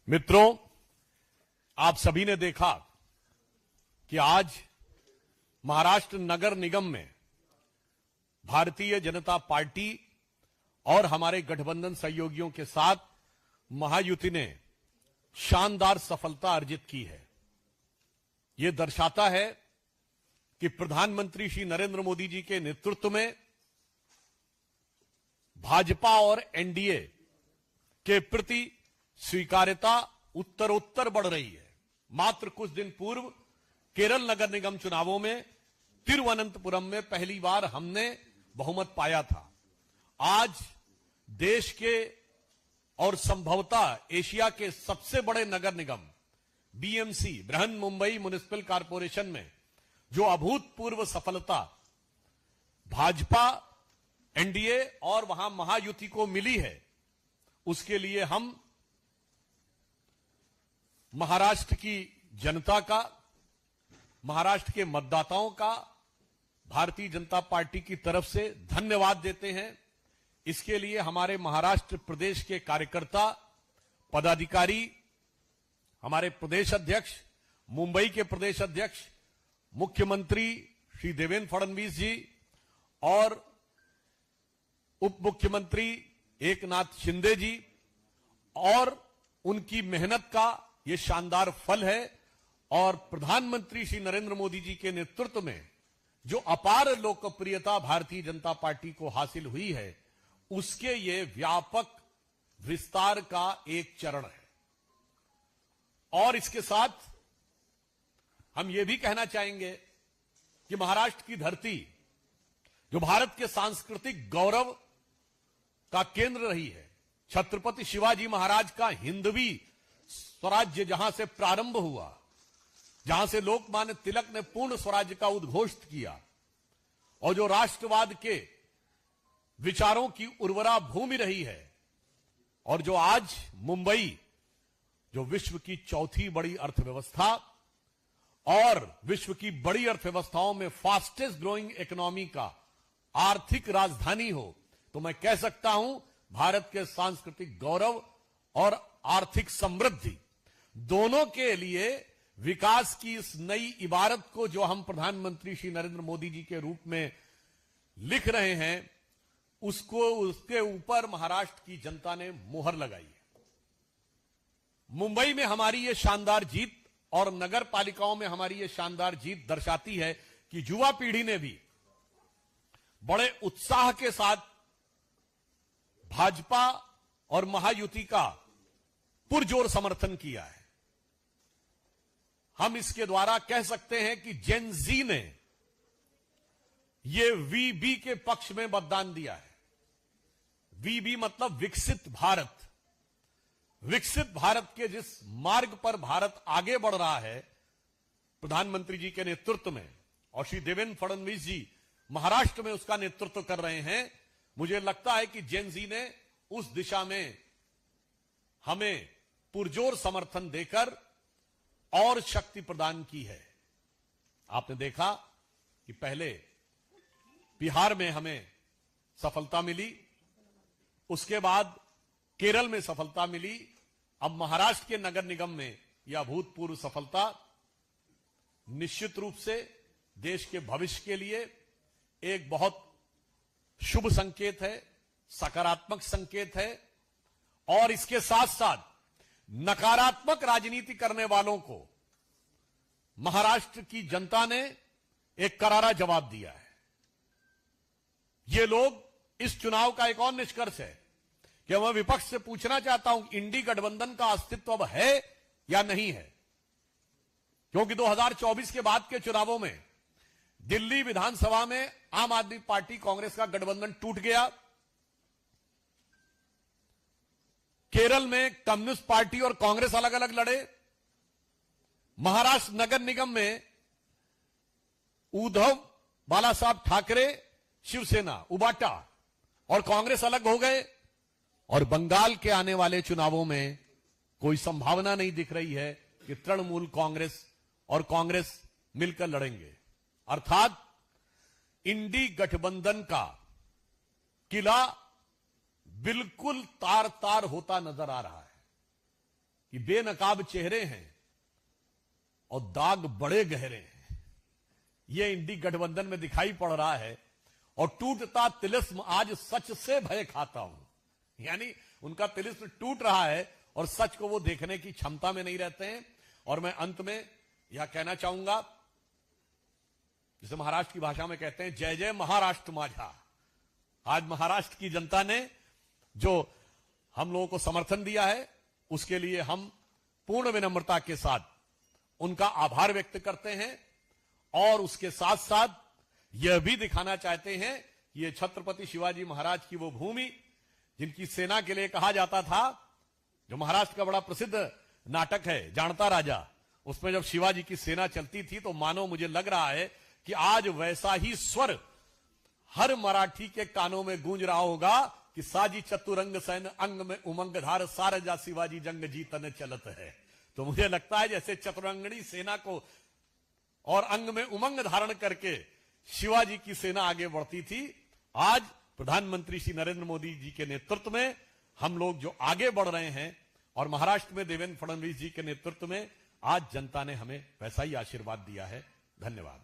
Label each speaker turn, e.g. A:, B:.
A: मित्रों, आप सभी ने देखा कि आज महाराष्ट्र नगर निगम में भारतीय जनता पार्टी और हमारे गठबंधन सहयोगियों के साथ महायुति ने शानदार सफलता अर्जित की है। यह दर्शाता है कि प्रधानमंत्री श्री नरेंद्र मोदी जी के नेतृत्व में भाजपा और एनडीए के प्रति स्वीकार्यता उत्तरोत्तर बढ़ रही है। मात्र कुछ दिन पूर्व केरल नगर निगम चुनावों में तिरुवनंतपुरम में पहली बार हमने बहुमत पाया था। आज देश के और संभवतः एशिया के सबसे बड़े नगर निगम BMC Brihan Mumbai municipal corporation में जो अभूतपूर्व सफलता भाजपा, एनडीए और वहां महायुति को मिली है, उसके लिए हम महाराष्ट्र की जनता का, महाराष्ट्र के मतदाताओं का भारतीय जनता पार्टी की तरफ से धन्यवाद देते हैं। इसके लिए हमारे महाराष्ट्र प्रदेश के कार्यकर्ता, पदाधिकारी, हमारे प्रदेश अध्यक्ष, मुंबई के प्रदेश अध्यक्ष, मुख्यमंत्री श्री देवेंद्र फडणवीस जी और उप मुख्यमंत्री एकनाथ शिंदे जी और उनकी मेहनत का यह शानदार फल है। और प्रधानमंत्री श्री नरेंद्र मोदी जी के नेतृत्व में जो अपार लोकप्रियता भारतीय जनता पार्टी को हासिल हुई है, उसके ये व्यापक विस्तार का एक चरण है। और इसके साथ हम ये भी कहना चाहेंगे कि महाराष्ट्र की धरती जो भारत के सांस्कृतिक गौरव का केंद्र रही है, छत्रपति शिवाजी महाराज का हिंदवी स्वराज्य जहां से प्रारंभ हुआ, जहां से लोकमान्य तिलक ने पूर्ण स्वराज्य का उद्घोष किया और जो राष्ट्रवाद के विचारों की उर्वरा भूमि रही है, और जो आज मुंबई जो विश्व की चौथी बड़ी अर्थव्यवस्था और विश्व की बड़ी अर्थव्यवस्थाओं में फास्टेस्ट ग्रोइंग इकोनॉमी का आर्थिक राजधानी हो, तो मैं कह सकता हूं भारत के सांस्कृतिक गौरव और आर्थिक समृद्धि दोनों के लिए विकास की इस नई इबारत को जो हम प्रधानमंत्री श्री नरेंद्र मोदी जी के रूप में लिख रहे हैं, उसको उसके ऊपर महाराष्ट्र की जनता ने मोहर लगाई है। मुंबई में हमारी ये शानदार जीत और नगर पालिकाओं में हमारी ये शानदार जीत दर्शाती है कि युवा पीढ़ी ने भी बड़े उत्साह के साथ भाजपा और महायुति का पुरजोर समर्थन किया है। हम इसके द्वारा कह सकते हैं कि जेन जी ने ये वीबी के पक्ष में मतदान दिया है। वीबी मतलब विकसित भारत। विकसित भारत के जिस मार्ग पर भारत आगे बढ़ रहा है प्रधानमंत्री जी के नेतृत्व में, और श्री देवेंद्र फडणवीस जी महाराष्ट्र में उसका नेतृत्व कर रहे हैं, मुझे लगता है कि जेन जी ने उस दिशा में हमें पुरजोर समर्थन देकर और शक्ति प्रदान की है। आपने देखा कि पहले बिहार में हमें सफलता मिली, उसके बाद केरल में सफलता मिली, अब महाराष्ट्र के नगर निगम में यह अभूतपूर्व सफलता निश्चित रूप से देश के भविष्य के लिए एक बहुत शुभ संकेत है, सकारात्मक संकेत है। और इसके साथ साथ नकारात्मक राजनीति करने वालों को महाराष्ट्र की जनता ने एक करारा जवाब दिया है। ये लोग, इस चुनाव का एक और निष्कर्ष है कि मैं विपक्ष से पूछना चाहता हूं, इंडी गठबंधन का अस्तित्व अब है या नहीं है? क्योंकि 2024 के बाद के चुनावों में दिल्ली विधानसभा में आम आदमी पार्टी कांग्रेस का गठबंधन टूट गया, केरल में कम्युनिस्ट पार्टी और कांग्रेस अलग अलग लड़े, महाराष्ट्र नगर निगम में उद्धव बालासाहब ठाकरे, शिवसेना, उबाटा और कांग्रेस अलग हो गए, और बंगाल के आने वाले चुनावों में कोई संभावना नहीं दिख रही है कि तृणमूल कांग्रेस और कांग्रेस मिलकर लड़ेंगे। अर्थात इंडी गठबंधन का किला बिल्कुल तार तार होता नजर आ रहा है। कि बेनकाब चेहरे हैं और दाग बड़े गहरे हैं। ये इंडी गठबंधन में दिखाई पड़ रहा है। और टूटता तिलिस्म आज सच से भय खाता हूं, यानी उनका तिलिस्म टूट रहा है और सच को वो देखने की क्षमता में नहीं रहते हैं। और मैं अंत में यह कहना चाहूंगा, जिसे महाराष्ट्र की भाषा में कहते हैं, जय जय महाराष्ट्र माझा। आज महाराष्ट्र की जनता ने जो हम लोगों को समर्थन दिया है, उसके लिए हम पूर्ण विनम्रता के साथ उनका आभार व्यक्त करते हैं। और उसके साथ साथ यह भी दिखाना चाहते हैं कि ये छत्रपति शिवाजी महाराज की वो भूमि, जिनकी सेना के लिए कहा जाता था, जो महाराष्ट्र का बड़ा प्रसिद्ध नाटक है जानता राजा, उसमें जब शिवाजी की सेना चलती थी तो मानो मुझे लग रहा है कि आज वैसा ही स्वर हर मराठी के कानों में गूंज रहा होगा कि साजी चतुरंग सैन अंग में उमंग धार सारजा शिवाजी जंग जीतन चलत है। तो मुझे लगता है जैसे चतुरंगणी सेना को और अंग में उमंग धारण करके शिवाजी की सेना आगे बढ़ती थी, आज प्रधानमंत्री श्री नरेंद्र मोदी जी के नेतृत्व में हम लोग जो आगे बढ़ रहे हैं और महाराष्ट्र में देवेंद्र फडणवीस जी के नेतृत्व में आज जनता ने हमें वैसा ही आशीर्वाद दिया है। धन्यवाद।